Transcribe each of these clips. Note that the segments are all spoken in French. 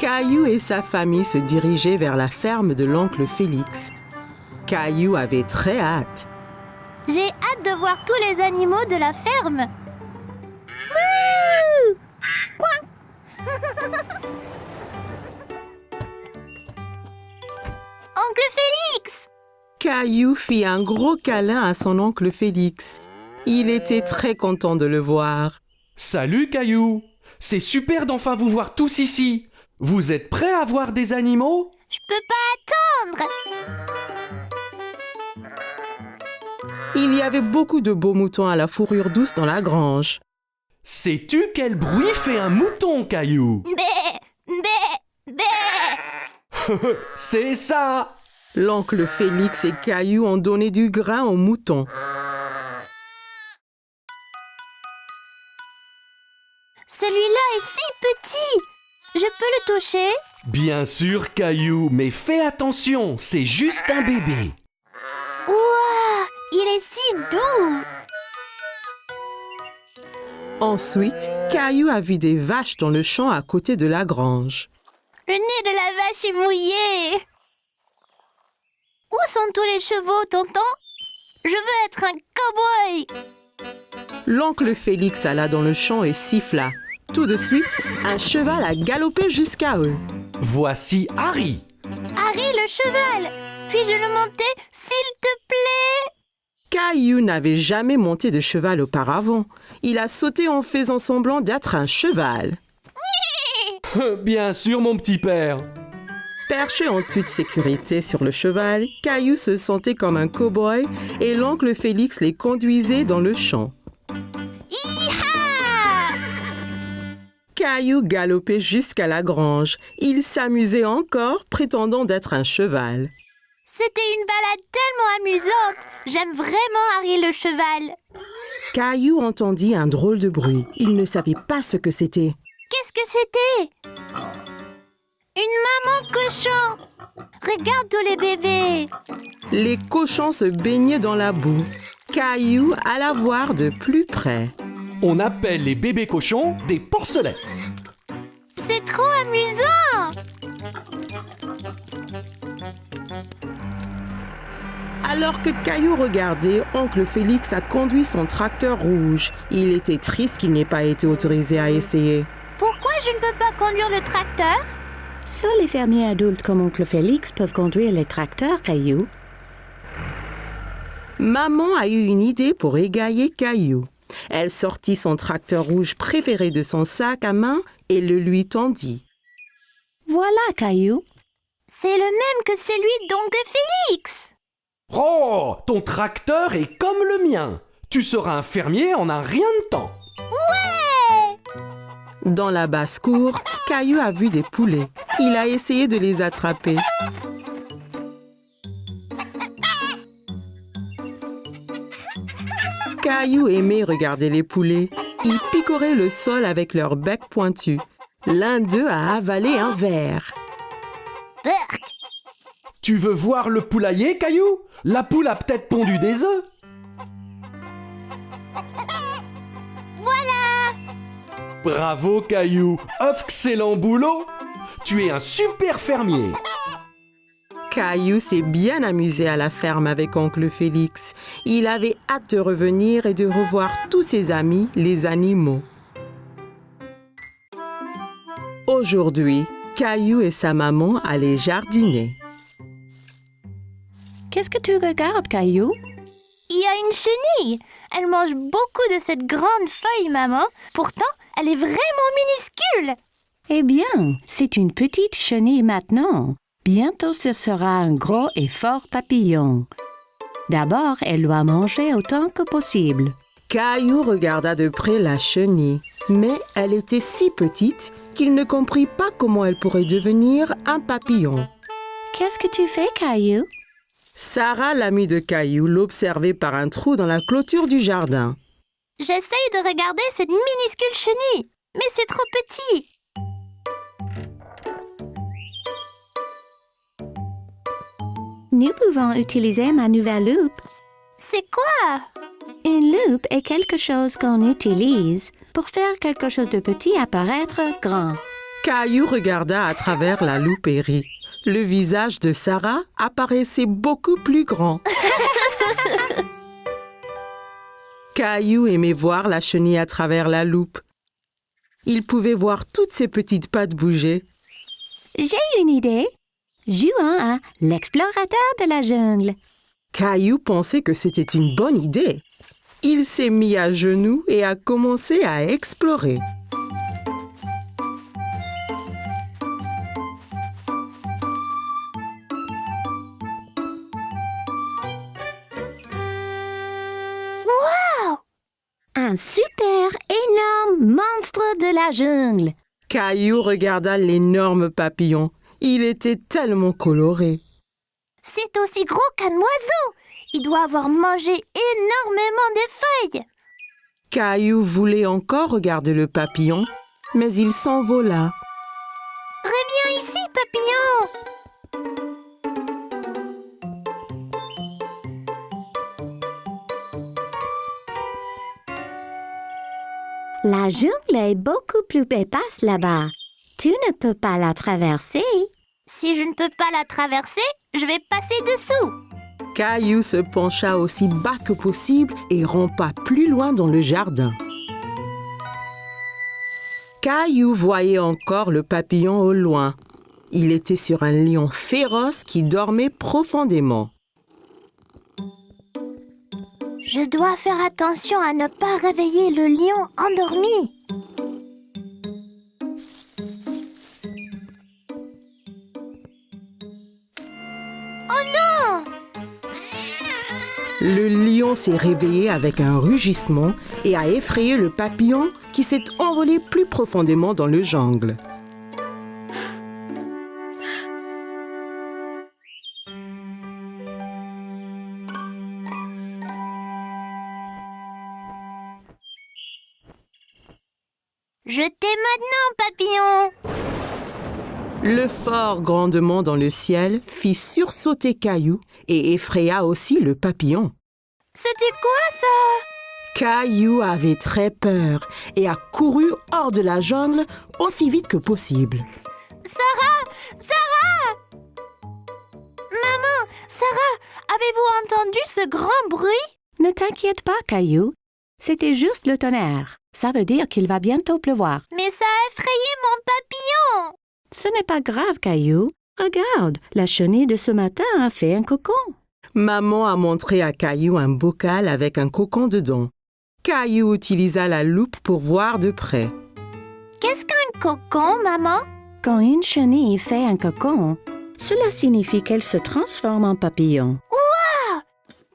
Caillou et sa famille se dirigeaient vers la ferme de l'oncle Félix. Caillou avait très hâte. J'ai hâte de voir tous les animaux de la ferme. Wouh! Oncle Félix! Caillou fit un gros câlin à son oncle Félix. Il était très content de le voir. Salut Caillou! C'est super d'enfin vous voir tous ici. Vous êtes prêts à voir des animaux? Je peux pas attendre! Il y avait beaucoup de beaux moutons à la fourrure douce dans la grange. Sais-tu quel bruit fait un mouton, Caillou? Bé! Bé! Bé! C'est ça! L'oncle Félix et Caillou ont donné du grain aux moutons. Celui-là est si petit! Je peux le toucher? Bien sûr, Caillou, mais fais attention, c'est juste un bébé. Ouah! Il est si doux! Ensuite, Caillou a vu des vaches dans le champ à côté de la grange. Le nez de la vache est mouillé! Où sont tous les chevaux, tonton? Je veux être un cow-boy! L'oncle Félix alla dans le champ et siffla. Tout de suite, un cheval a galopé jusqu'à eux. Voici Harry. Harry le cheval! Puis-je le monter, s'il te plaît? Caillou n'avait jamais monté de cheval auparavant. Il a sauté en faisant semblant d'être un cheval. Bien sûr, mon petit père. Perché en toute sécurité sur le cheval, Caillou se sentait comme un cow-boy et l'oncle Félix les conduisait dans le champ. Hi-ha! Caillou galopait jusqu'à la grange. Il s'amusait encore, prétendant d'être un cheval. C'était une balade tellement amusante! J'aime vraiment Harry le cheval! Caillou entendit un drôle de bruit. Il ne savait pas ce que c'était. Qu'est-ce que c'était? Une maman cochon! Regarde tous les bébés! Les cochons se baignaient dans la boue. Caillou alla voir de plus près. On appelle les bébés cochons des porcelets. C'est trop amusant! Alors que Caillou regardait, oncle Félix a conduit son tracteur rouge. Il était triste qu'il n'ait pas été autorisé à essayer. Pourquoi je ne peux pas conduire le tracteur? Seuls les fermiers adultes comme oncle Félix peuvent conduire les tracteurs, Caillou. Maman a eu une idée pour égayer Caillou. Elle sortit son tracteur rouge préféré de son sac à main et le lui tendit. Voilà, Caillou. C'est le même que celui d'oncle Félix! Oh, ton tracteur est comme le mien. Tu seras un fermier en un rien de temps. Ouais! Dans la basse-cour, Caillou a vu des poulets. Il a essayé de les attraper. Caillou aimait regarder les poulets. Ils picoraient le sol avec leur bec pointu. L'un d'eux a avalé un verre. Burk! Tu veux voir le poulailler, Caillou? La poule a peut-être pondu des œufs. Voilà! Bravo, Caillou. Excellent boulot. Tu es un super fermier. Caillou s'est bien amusé à la ferme avec oncle Félix. Il avait hâte de revenir et de revoir tous ses amis, les animaux. Aujourd'hui, Caillou et sa maman allaient jardiner. Qu'est-ce que tu regardes, Caillou? Il y a une chenille! Elle mange beaucoup de cette grande feuille, maman. Pourtant, elle est vraiment minuscule! Eh bien, c'est une petite chenille maintenant. Bientôt, ce sera un gros et fort papillon. D'abord, elle doit manger autant que possible. Caillou regarda de près la chenille, mais elle était si petite qu'il ne comprit pas comment elle pourrait devenir un papillon. Qu'est-ce que tu fais, Caillou? Sarah, l'amie de Caillou, l'observait par un trou dans la clôture du jardin. J'essaye de regarder cette minuscule chenille, mais c'est trop petit. Nous pouvons utiliser ma nouvelle loupe. C'est quoi? Une loupe est quelque chose qu'on utilise pour faire quelque chose de petit apparaître grand. Caillou regarda à travers la loupe et rit. Le visage de Sarah apparaissait beaucoup plus grand. Caillou aimait voir la chenille à travers la loupe. Il pouvait voir toutes ses petites pattes bouger. J'ai une idée. Jouons à l'explorateur de la jungle. Caillou pensait que c'était une bonne idée. Il s'est mis à genoux et a commencé à explorer. Un super énorme monstre de la jungle. Caillou regarda l'énorme papillon. Il était tellement coloré. C'est aussi gros qu'un oiseau. Il doit avoir mangé énormément de feuilles. Caillou voulait encore regarder le papillon, mais il s'envola. Reviens ici, papillon. La jungle est beaucoup plus épaisse là-bas. Tu ne peux pas la traverser. Si je ne peux pas la traverser, je vais passer dessous. Caillou se pencha aussi bas que possible et rampa plus loin dans le jardin. Caillou voyait encore le papillon au loin. Il était sur un lion féroce qui dormait profondément. Je dois faire attention à ne pas réveiller le lion endormi. Oh non! Le lion s'est réveillé avec un rugissement et a effrayé le papillon qui s'est envolé plus profondément dans le jungle. Je t'ai maintenant, papillon. Le fort grandement dans le ciel fit sursauter Caillou et effraya aussi le papillon. C'était quoi ça? Caillou avait très peur et a couru hors de la jungle aussi vite que possible. Sarah! Maman, Sarah, avez-vous entendu ce grand bruit? Ne t'inquiète pas, Caillou. C'était juste le tonnerre. Ça veut dire qu'il va bientôt pleuvoir. Mais ça a effrayé mon papillon. Ce n'est pas grave, Caillou. Regarde, la chenille de ce matin a fait un cocon. Maman a montré à Caillou un bocal avec un cocon dedans. Caillou utilisa la loupe pour voir de près. Qu'est-ce qu'un cocon, maman? Quand une chenille fait un cocon, cela signifie qu'elle se transforme en papillon.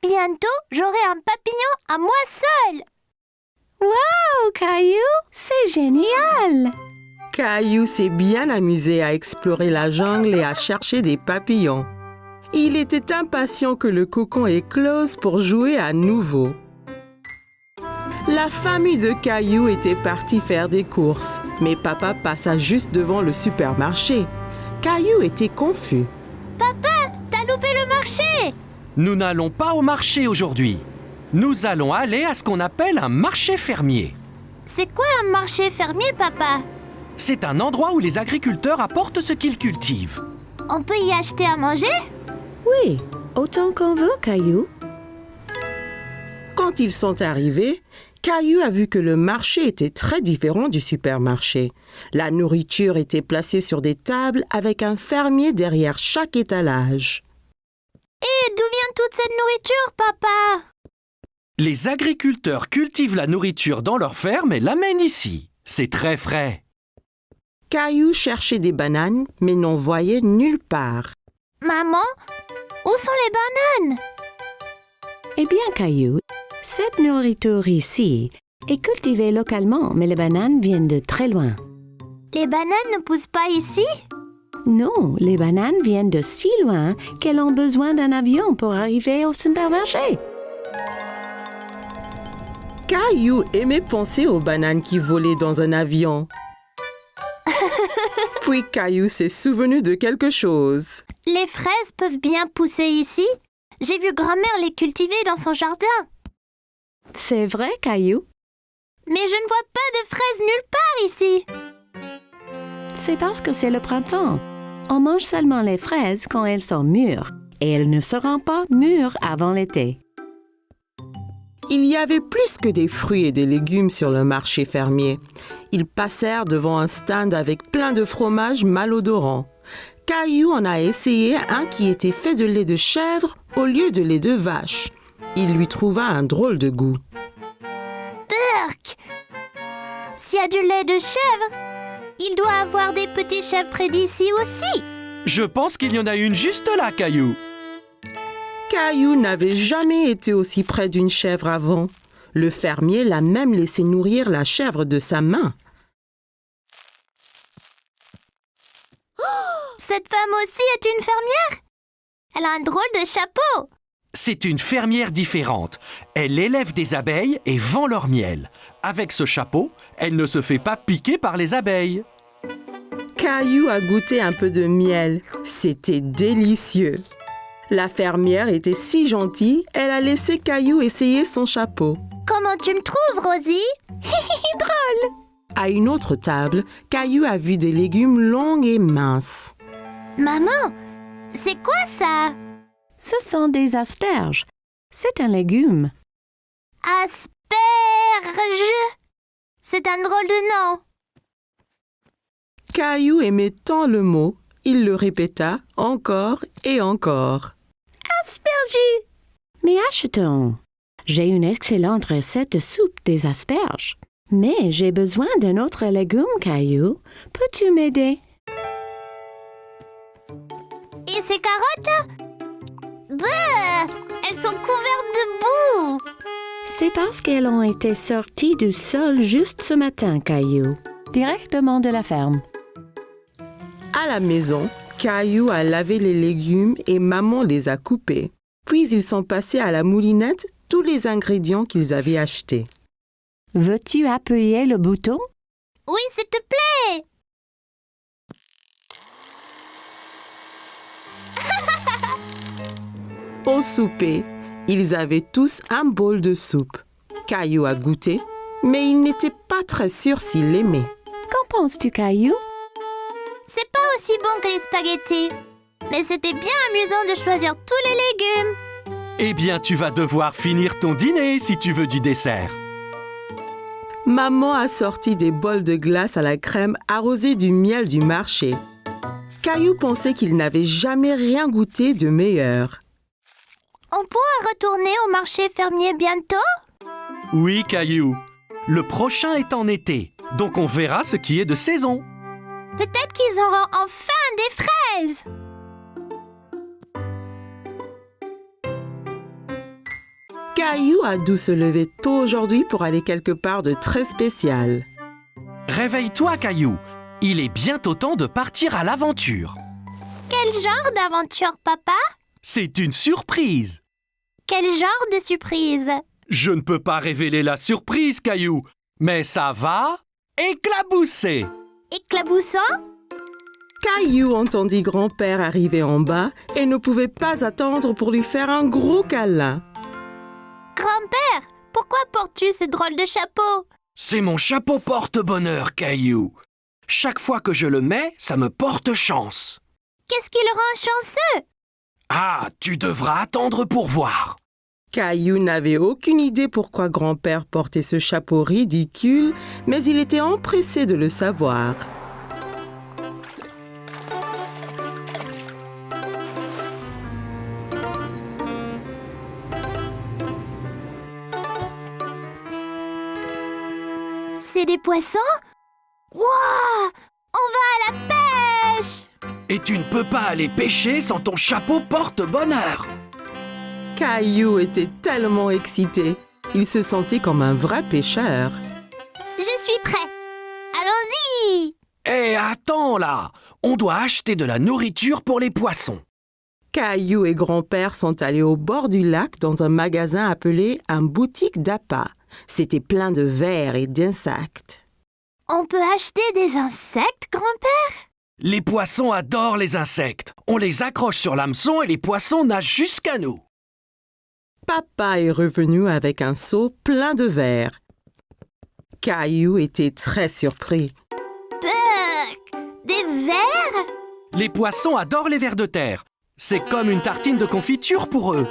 Bientôt, j'aurai un papillon à moi seule. Oh, Caillou, c'est génial! Caillou s'est bien amusé à explorer la jungle et à chercher des papillons. Il était impatient que le cocon éclose pour jouer à nouveau. La famille de Caillou était partie faire des courses, mais papa passa juste devant le supermarché. Caillou était confus. Papa, t'as loupé le marché. Nous n'allons pas au marché aujourd'hui. Nous allons aller à ce qu'on appelle un marché fermier. C'est quoi un marché fermier, papa? C'est un endroit où les agriculteurs apportent ce qu'ils cultivent. On peut y acheter à manger? Oui, autant qu'on veut, Caillou. Quand ils sont arrivés, Caillou a vu que le marché était très différent du supermarché. La nourriture était placée sur des tables avec un fermier derrière chaque étalage. Et d'où vient toute cette nourriture, papa? Les agriculteurs cultivent la nourriture dans leur ferme et l'amènent ici. C'est très frais. Caillou cherchait des bananes, mais n'en voyait nulle part. Maman, où sont les bananes? Eh bien, Caillou, cette nourriture ici est cultivée localement, mais les bananes viennent de très loin. Les bananes ne poussent pas ici? Non, les bananes viennent de si loin qu'elles ont besoin d'un avion pour arriver au supermarché. Caillou aimait penser aux bananes qui volaient dans un avion. Puis Caillou s'est souvenu de quelque chose. Les fraises peuvent bien pousser ici? J'ai vu grand-mère les cultiver dans son jardin. C'est vrai, Caillou? Mais je ne vois pas de fraises nulle part ici. c'est parce que c'est le printemps. On mange seulement les fraises quand elles sont mûres et elles ne seront pas mûres avant l'été. Il y avait plus que des fruits et des légumes sur le marché fermier. Ils passèrent devant un stand avec plein de fromages malodorants. Caillou en a essayé un qui était fait de lait de chèvre au lieu de lait de vache. Il lui trouva un drôle de goût. Burk! S'il y a du lait de chèvre, il doit avoir des petits chèvres près d'ici aussi. Je pense qu'il y en a une juste là, Caillou. Caillou n'avait jamais été aussi près d'une chèvre avant. Le fermier l'a même laissé nourrir la chèvre de sa main. Cette femme aussi est une fermière. Elle a un drôle de chapeau. C'est une fermière différente. Elle élève des abeilles et vend leur miel. Avec ce chapeau, elle ne se fait pas piquer par les abeilles. Caillou a goûté un peu de miel. C'était délicieux. La fermière était si gentille, elle a laissé Caillou essayer son chapeau. Comment tu me trouves, Rosie? Drôle. À une autre table, Caillou a vu des légumes longs et minces. Maman, c'est quoi ça? Ce sont des asperges. C'est un légume. Asperge. C'est un drôle de nom. Caillou aimait tant le mot, il le répéta encore et encore. Asperges! Mais achetons. J'ai une excellente recette de soupe des asperges. Mais j'ai besoin d'un autre légume, Caillou. Peux-tu m'aider? Et ces carottes? Bah, elles sont couvertes de boue. C'est parce qu'elles ont été sorties du sol juste ce matin, Caillou. Directement de la ferme. À la maison, Caillou a lavé les légumes et maman les a coupés. Puis ils sont passés à la moulinette tous les ingrédients qu'ils avaient achetés. Veux-tu appuyer le bouton? Oui, s'il te plaît. Au souper, ils avaient tous un bol de soupe. Caillou a goûté, mais il n'était pas très sûr s'il l'aimait. Qu'en penses-tu, Caillou? C'est pas aussi bon que les spaghettis. Mais c'était bien amusant de choisir tous les légumes. Eh bien, tu vas devoir finir ton dîner si tu veux du dessert. Maman a sorti des bols de glace à la crème arrosés du miel du marché. Caillou pensait qu'il n'avait jamais rien goûté de meilleur. On pourra retourner au marché fermier bientôt? Oui, Caillou. Le prochain est en été, donc on verra ce qui est de saison. Peut-être qu'ils auront enfin des fraises. Caillou a dû se lever tôt aujourd'hui pour aller quelque part de très spécial. Réveille-toi, Caillou. Il est bientôt temps de partir à l'aventure. Quel genre d'aventure, papa? C'est une surprise. Quel genre de surprise? Je ne peux pas révéler la surprise, Caillou, mais ça va éclabousser. Éclaboussant? Caillou entendit grand-père arriver en bas et ne pouvait pas attendre pour lui faire un gros câlin. Grand-père, pourquoi portes-tu ce drôle de chapeau? C'est mon chapeau porte-bonheur, Caillou. Chaque fois que je le mets, ça me porte chance. Qu'est-ce qui le rend chanceux? Ah, tu devras attendre pour voir. Caillou n'avait aucune idée pourquoi grand-père portait ce chapeau ridicule, mais il était empressé de le savoir. C'est des poissons? Wouah! On va à la pêche! Et tu ne peux pas aller pêcher sans ton chapeau porte-bonheur. Caillou était tellement excité. Il se sentait comme un vrai pêcheur. Je suis prêt. Allons-y! Eh, attends là! On doit acheter de la nourriture pour les poissons. Caillou et grand-père sont allés au bord du lac dans un magasin appelé un boutique d'appât. C'était plein de vers et d'insectes. On peut acheter des insectes, grand-père? Les poissons adorent les insectes. On les accroche sur l'hameçon et les poissons nagent jusqu'à nous. Papa est revenu avec un seau plein de vers. Caillou était très surpris. Burk! Des vers? Les poissons adorent les vers de terre. C'est comme une tartine de confiture pour eux.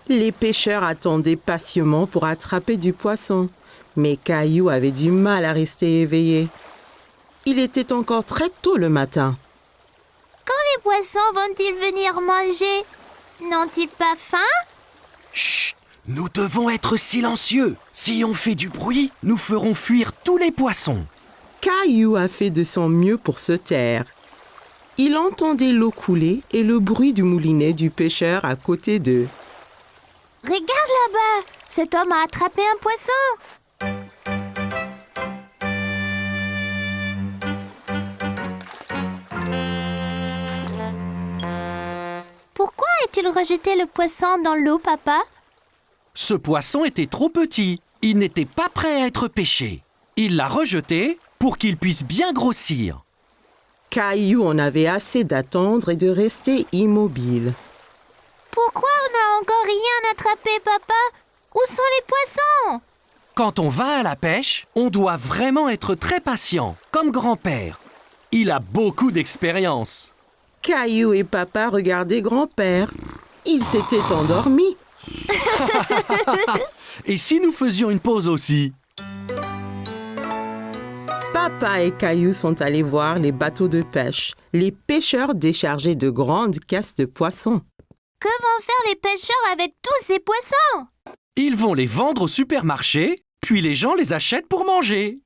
Les pêcheurs attendaient patiemment pour attraper du poisson, mais Caillou avait du mal à rester éveillé. Il était encore très tôt le matin. Quand les poissons vont-ils venir manger? N'ont-ils pas faim? Chut! Nous devons être silencieux. Si on fait du bruit, nous ferons fuir tous les poissons. Caillou a fait de son mieux pour se taire. Il entendait l'eau couler et le bruit du moulinet du pêcheur à côté d'eux. Regarde là-bas! Cet homme a attrapé un poisson! Pourquoi a-t-il rejeté le poisson dans l'eau, papa? Ce poisson était trop petit. Il n'était pas prêt à être pêché. Il l'a rejeté pour qu'il puisse bien grossir. Caillou en avait assez d'attendre et de rester immobile. Pourquoi on n'a encore rien attrapé, papa? Où sont les poissons? Quand on va à la pêche, on doit vraiment être très patient, comme grand-père. Il a beaucoup d'expérience. Caillou et papa regardaient grand-père. Il s'était endormi. Et si nous faisions une pause aussi? Papa et Caillou sont allés voir les bateaux de pêche. Les pêcheurs déchargeaient de grandes caisses de poissons. Que vont faire les pêcheurs avec tous ces poissons? Ils vont les vendre au supermarché, puis les gens les achètent pour manger.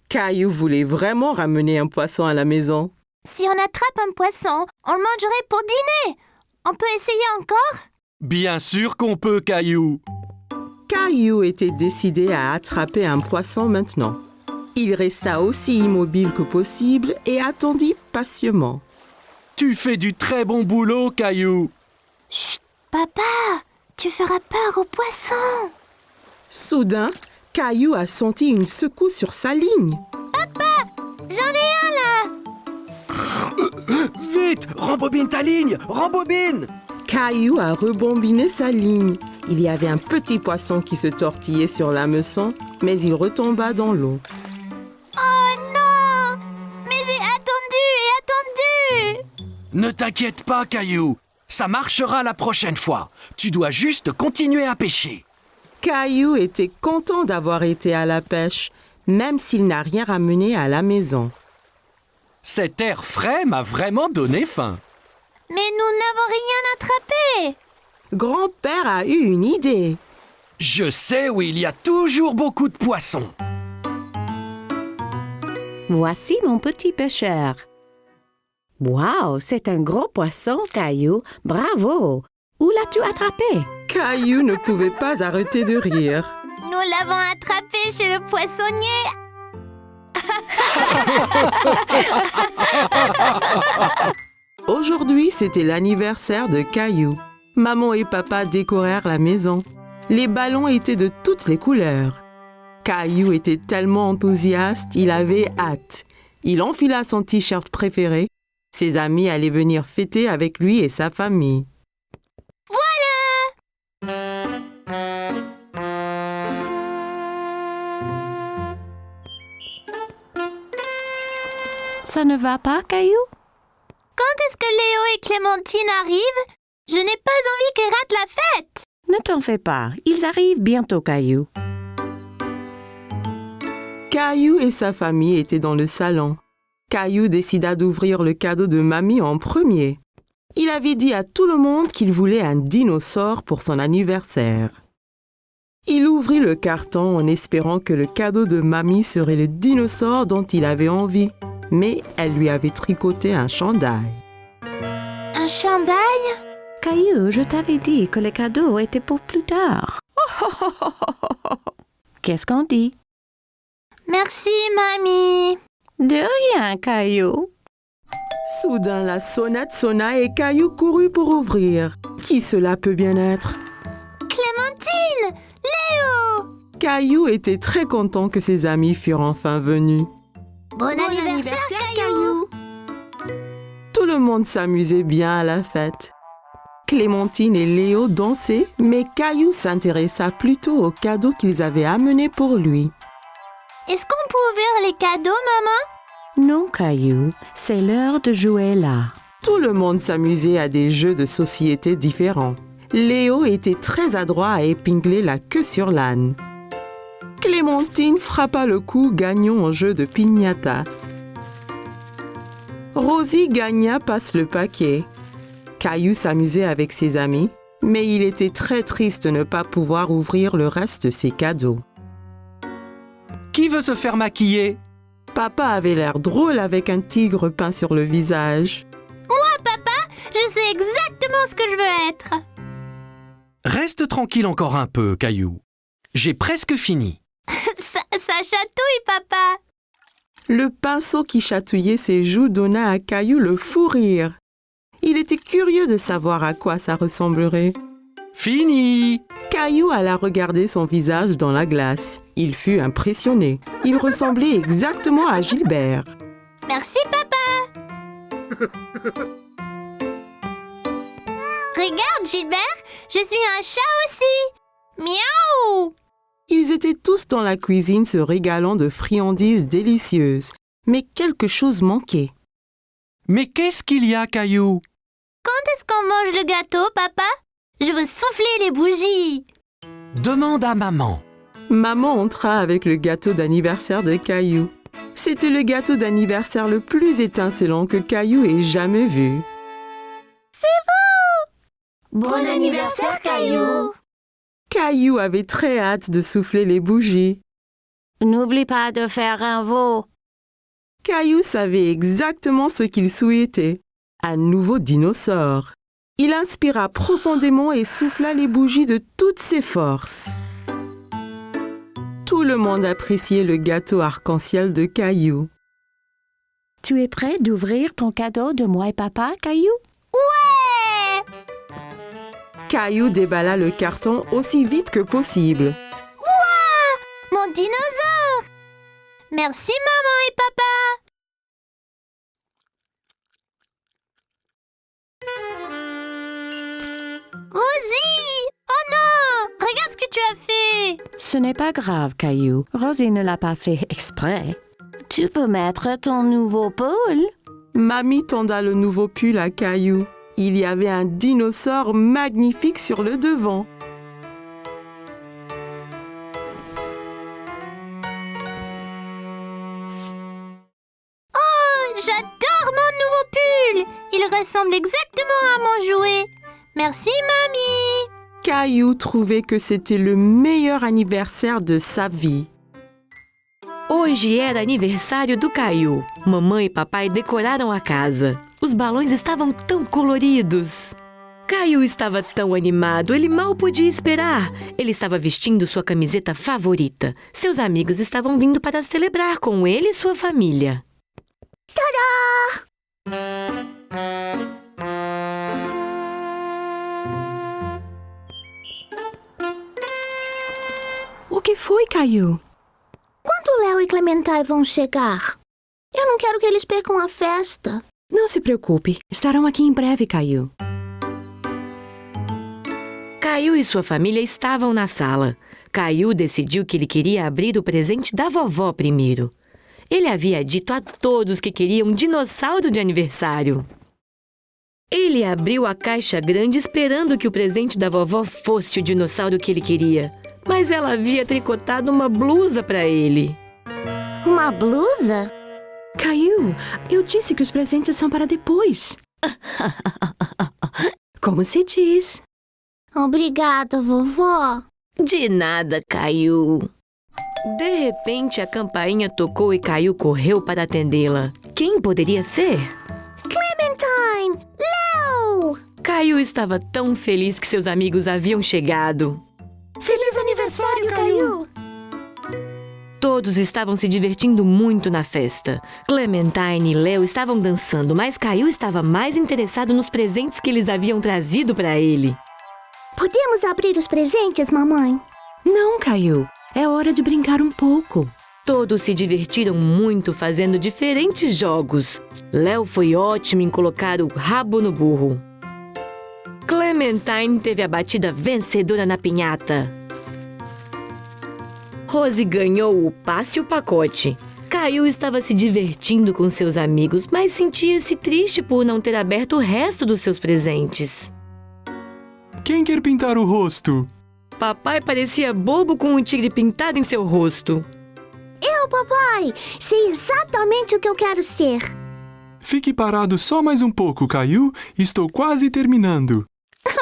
Caillou voulait vraiment ramener un poisson à la maison. Si on attrape un poisson, on le mangerait pour dîner. On peut essayer encore? Bien sûr qu'on peut, Caillou. Caillou était décidé à attraper un poisson maintenant. Il resta aussi immobile que possible et attendit patiemment. Tu fais du très bon boulot, Caillou. Chut, papa, tu feras peur aux poissons. Soudain, Caillou a senti une secousse sur sa ligne. J'en ai un là. Vite, rembobine ta ligne, rembobine. Caillou a rebombiné sa ligne. Il y avait un petit poisson qui se tortillait sur l'hameçon, mais il retomba dans l'eau. Oh non! Mais j'ai attendu et attendu. Ne t'inquiète pas, Caillou. Ça marchera la prochaine fois. Tu dois juste continuer à pêcher. Caillou était content d'avoir été à la pêche, même s'il n'a rien ramené à la maison. Cet air frais m'a vraiment donné faim. Mais nous n'avons rien attrapé. Grand-père a eu une idée. Je sais où il y a toujours beaucoup de poissons. Voici mon petit pêcheur. Wow, c'est un gros poisson, Caillou. Bravo! Où l'as-tu attrapé? Caillou ne pouvait pas arrêter de rire. Nous l'avons attrapé chez le poissonnier. Aujourd'hui, c'était l'anniversaire de Caillou. Maman et papa décorèrent la maison. Les ballons étaient de toutes les couleurs. Caillou était tellement enthousiaste, il avait hâte. Il enfila son t-shirt préféré. Ses amis allaient venir fêter avec lui et sa famille. Ça ne va pas, Caillou? Quand est-ce que Léo et Clémentine arrivent? Je n'ai pas envie qu'ils ratent la fête. Ne t'en fais pas, ils arrivent bientôt, Caillou. Caillou et sa famille étaient dans le salon. Caillou décida d'ouvrir le cadeau de mamie en premier. Il avait dit à tout le monde qu'il voulait un dinosaure pour son anniversaire. Il ouvrit le carton en espérant que le cadeau de mamie serait le dinosaure dont il avait envie. Mais elle lui avait tricoté un chandail. Un chandail? Caillou, je t'avais dit que le cadeau était pour plus tard. Qu'est-ce qu'on dit? Merci, mamie. De rien, Caillou. Soudain, la sonnette sonna et Caillou courut pour ouvrir. Qui cela peut bien être? Clémentine! Léo! Caillou était très content que ses amis furent enfin venus. Bon anniversaire, Caillou! Tout le monde s'amusait bien à la fête. Clémentine et Léo dansaient, mais Caillou s'intéressa plutôt aux cadeaux qu'ils avaient amenés pour lui. Est-ce qu'on pour ouvrir les cadeaux, maman? Non, Caillou, c'est l'heure de jouer là. Tout le monde s'amusait à des jeux de société différents. Léo était très adroit à épingler la queue sur l'âne. Clémentine frappa le coup gagnant en jeu de piñata. Rosie gagna passe le paquet. Caillou s'amusait avec ses amis, mais il était très triste de ne pas pouvoir ouvrir le reste de ses cadeaux. Qui veut se faire maquiller? Papa avait l'air drôle avec un tigre peint sur le visage. Je sais exactement ce que je veux être. Reste tranquille encore un peu, Caillou. J'ai presque fini. Ça chatouille, papa. Le pinceau qui chatouillait ses joues donna à Caillou le fou rire. Il était curieux de savoir à quoi ça ressemblerait. Fini! Caillou alla regarder son visage dans la glace. Il fut impressionné. Il ressemblait exactement à Gilbert. Merci, papa. Regarde, Gilbert, je suis un chat aussi. Miaou! Ils étaient tous dans la cuisine se régalant de friandises délicieuses. Mais quelque chose manquait. Mais qu'est-ce qu'il y a, Caillou? Quand est-ce qu'on mange le gâteau, papa? Je veux souffler les bougies. Demande à maman. Maman entra avec le gâteau d'anniversaire de Caillou. C'était le gâteau d'anniversaire le plus étincelant que Caillou ait jamais vu. Bon anniversaire, Caillou. Caillou avait très hâte de souffler les bougies. N'oublie pas de faire un veau. Caillou savait exactement ce qu'il souhaitait. Un nouveau dinosaure. Il inspira profondément et souffla les bougies de toutes ses forces. Tout le monde appréciait le gâteau arc-en-ciel de Caillou. Tu es prêt d'ouvrir ton cadeau de moi et papa, Caillou? Ouais! Caillou déballa le carton aussi vite que possible. Mon dinosaure! Merci, maman et papa. Rosie! Oh non! Regarde ce que tu as fait! Ce n'est pas grave, Caillou. Rosie ne l'a pas fait exprès. Tu peux mettre ton nouveau pull. Mamie tenda le nouveau pull à Caillou. Il y avait un dinosaure magnifique sur le devant. J'adore mon nouveau pull! Il ressemble exactement à mon jouet. Merci, mamie! Caillou trouvait que c'était le meilleur anniversaire de sa vie. Hoje era aniversário do Caillou. Mamãe e papai decoraram a casa. Os balões estavam tão coloridos. Caillou estava tão animado, ele mal podia esperar. Ele estava vestindo sua camiseta favorita. Seus amigos estavam vindo para celebrar com ele e sua família. O que foi, Caillou? Quando Léo e Clementine vão chegar? Eu não quero que eles percam a festa. Não se preocupe, estarão aqui em breve, Caillou. Caillou e sua família estavam na sala. Caillou decidiu que ele queria abrir o presente da vovó primeiro. Ele havia dito a todos que queria um dinossauro de aniversário. Ele abriu a caixa grande esperando que o presente da vovó fosse o dinossauro que ele queria. Mas ela havia tricotado uma blusa para ele. Uma blusa? Caillou, eu disse que os presentes são para depois. Como se diz? Obrigada, vovó. De nada, Caillou. De repente, a campainha tocou e Caillou correu para atendê-la. Quem poderia ser? Clementine! Léo! Caillou estava tão feliz que seus amigos haviam chegado. Feliz aniversário, Caillou! Todos estavam se divertindo muito na festa. Clementine e Léo estavam dançando, mas Caillou estava mais interessado nos presentes que eles haviam trazido para ele. Podemos abrir os presentes, mamãe? Não, Caillou. É hora de brincar um pouco. Todos se divertiram muito fazendo diferentes jogos. Léo foi ótimo em colocar o rabo no burro. Clementine teve a batida vencedora na pinhata. Rose ganhou o passe e o pacote. Caillou estava se divertindo com seus amigos, mas sentia-se triste por não ter aberto o resto dos seus presentes. Quem quer pintar o rosto? Papai parecia bobo com um tigre pintado em seu rosto. Eu, papai, sei exatamente o que eu quero ser. Fique parado só mais um pouco, Caillou. Estou quase terminando.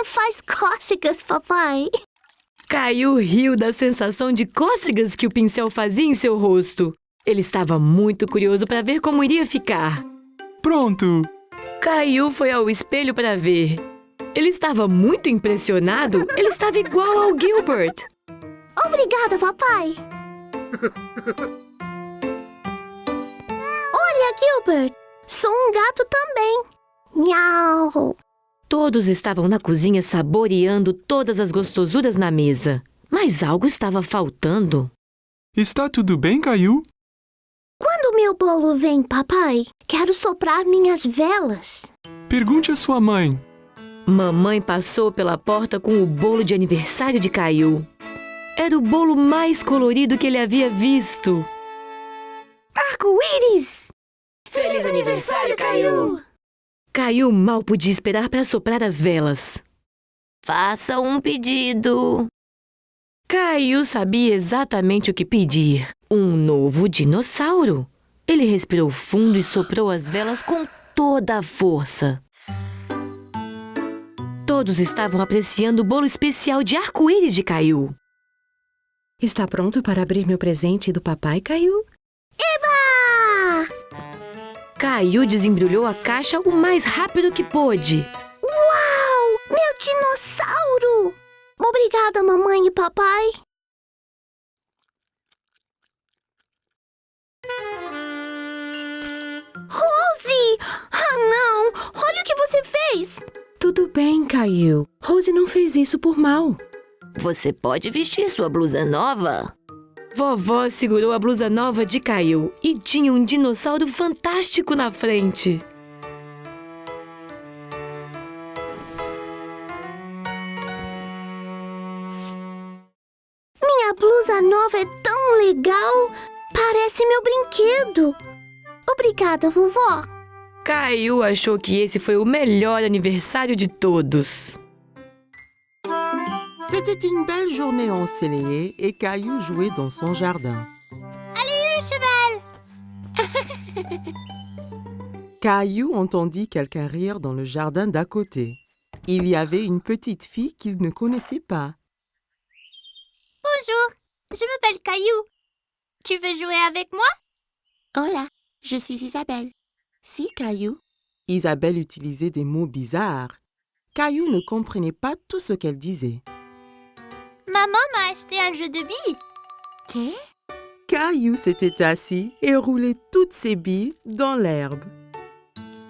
Faz cócegas, papai. Caillou riu da sensação de cócegas que o pincel fazia em seu rosto. Ele estava muito curioso para ver como iria ficar. Pronto! Caillou foi ao espelho para ver. Ele estava muito impressionado. Ele estava igual ao Gilbert. Obrigada, papai. Olha, Gilbert. Sou um gato também. Miau. Todos estavam na cozinha saboreando todas as gostosuras na mesa. Mas algo estava faltando. Está tudo bem, Caillou? Quando meu bolo vem, papai, quero soprar minhas velas. Pergunte à sua mãe. Mamãe passou pela porta com o bolo de aniversário de Caillou. Era o bolo mais colorido que ele havia visto. Arco-íris! Feliz aniversário, Caillou! Caillou mal podia esperar para soprar as velas. Faça um pedido. Caillou sabia exatamente o que pedir. Um novo dinossauro. Ele respirou fundo e soprou as velas com toda a força. Todos estavam apreciando o bolo especial de arco-íris de Caillou. Está pronto para abrir meu presente do papai, Caillou? Eba! Caillou desembrulhou a caixa o mais rápido que pôde. Uau! Meu dinossauro! Obrigada, mamãe e papai. Rose! Ah, não! Olha o que você fez! Tudo bem, Caillou. Rose não fez isso por mal. Você pode vestir sua blusa nova? Vovó segurou a blusa nova de Caillou e tinha um dinossauro fantástico na frente. Minha blusa nova é tão legal! Parece meu brinquedo! Obrigada, vovó! Caillou achou que esse foi o melhor aniversário de todos. C'était une belle journée ensoleillée et Caillou jouait dans son jardin. Allez, cheval! Caillou entendit quelqu'un rire dans le jardin d'à côté. Il y avait une petite fille qu'il ne connaissait pas. Bonjour, je m'appelle Caillou. Tu veux jouer avec moi? Hola, je suis Isabelle. Si, Caillou. Isabelle utilisait des mots bizarres. Caillou ne comprenait pas tout ce qu'elle disait. Maman m'a acheté un jeu de billes. ¿Qué? Caillou s'était assis et roulait toutes ses billes dans l'herbe.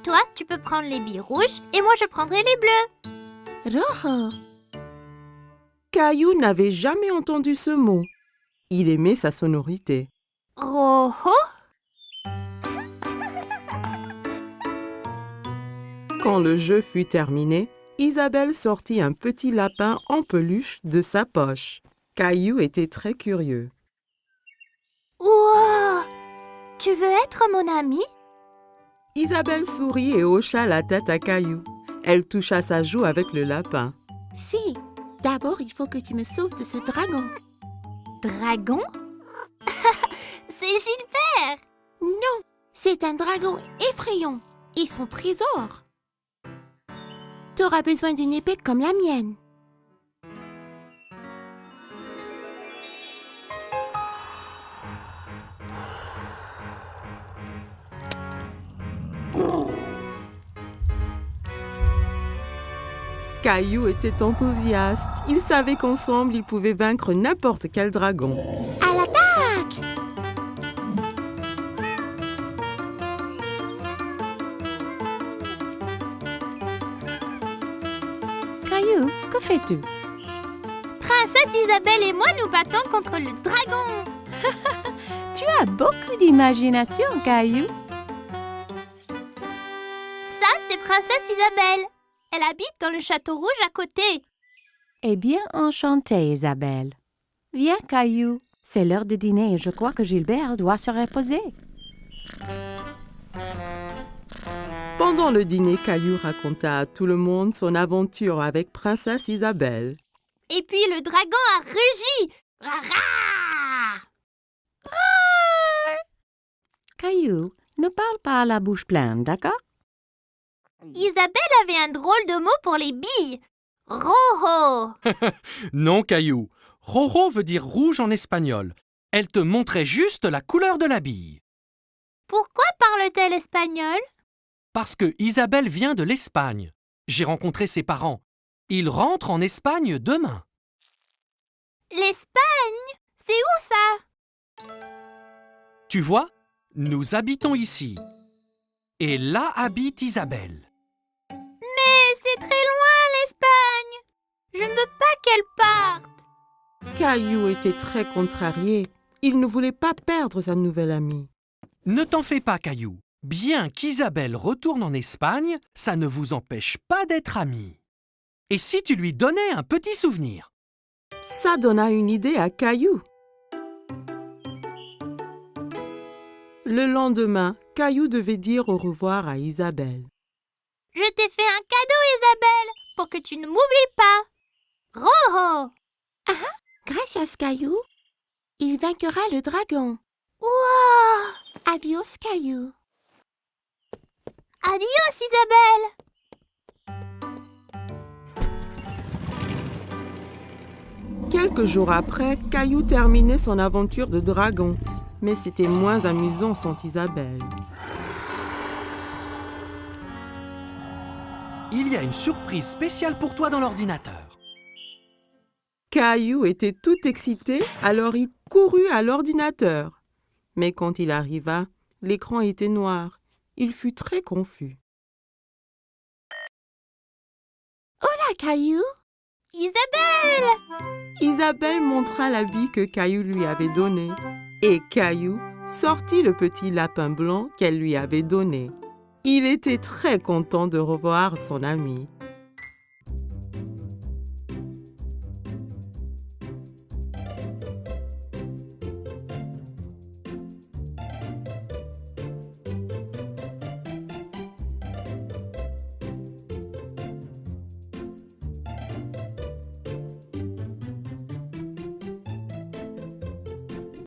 Toi, tu peux prendre les billes rouges et moi je prendrai les bleues. Rojo. Caillou n'avait jamais entendu ce mot. Il aimait sa sonorité. Rojo? Quand le jeu fut terminé, Isabelle sortit un petit lapin en peluche de sa poche. Caillou était très curieux. Wow! Tu veux être mon ami? Isabelle sourit et hocha la tête à Caillou. Elle toucha sa joue avec le lapin. Si. D'abord, il faut que tu me sauves de ce dragon. Dragon? C'est Gilbert! Non, c'est un dragon effrayant. Et son trésor. Tu auras besoin d'une épée comme la mienne. Caillou était enthousiaste. Il savait qu'ensemble, ils pouvaient vaincre n'importe quel dragon. À l'attaque! Caillou, que fais-tu? Princesse Isabelle et moi nous battons contre le dragon. Tu as beaucoup d'imagination, Caillou. Ça, c'est Princesse Isabelle. Elle habite dans le château rouge à côté. Eh bien, enchantée, Isabelle. Viens, Caillou. C'est l'heure de dîner et je crois que Gilbert doit se reposer. Pendant le dîner, Caillou raconta à tout le monde son aventure avec Princesse Isabelle. Et puis le dragon a rugi. Rara! Caillou, ne parle pas à la bouche pleine, d'accord? Isabelle avait un drôle de mot pour les billes. Rojo. Non, Caillou. Rojo veut dire rouge en espagnol. Elle te montrait juste la couleur de la bille. Pourquoi parle-t-elle espagnol? Parce que Isabelle vient de l'Espagne. J'ai rencontré ses parents. Ils rentrent en Espagne demain. L'Espagne? C'est où ça? Tu vois, nous habitons ici. Et là habite Isabelle. Mais c'est très loin l'Espagne. Je ne veux pas qu'elle parte. Caillou était très contrarié. Il ne voulait pas perdre sa nouvelle amie. Ne t'en fais pas, Caillou. Bien qu'Isabelle retourne en Espagne, ça ne vous empêche pas d'être amis. Et si tu lui donnais un petit souvenir? Ça donna une idée à Caillou. Le lendemain, Caillou devait dire au revoir à Isabelle. Je t'ai fait un cadeau, Isabelle, pour que tu ne m'oublies pas. Rojo. Gracias, Caillou. Il vaincra le dragon. Wow. Adios, Caillou. Adios, Isabelle. Quelques jours après, Caillou terminait son aventure de dragon. Mais c'était moins amusant sans Isabelle. Il y a une surprise spéciale pour toi dans l'ordinateur. Caillou était tout excité, alors il courut à l'ordinateur. Mais quand il arriva, l'écran était noir. Il fut très confus. Hola, Caillou. Isabelle. Isabelle montra l'habit que Caillou lui avait donné. Et Caillou sortit le petit lapin blanc qu'elle lui avait donné. Il était très content de revoir son ami.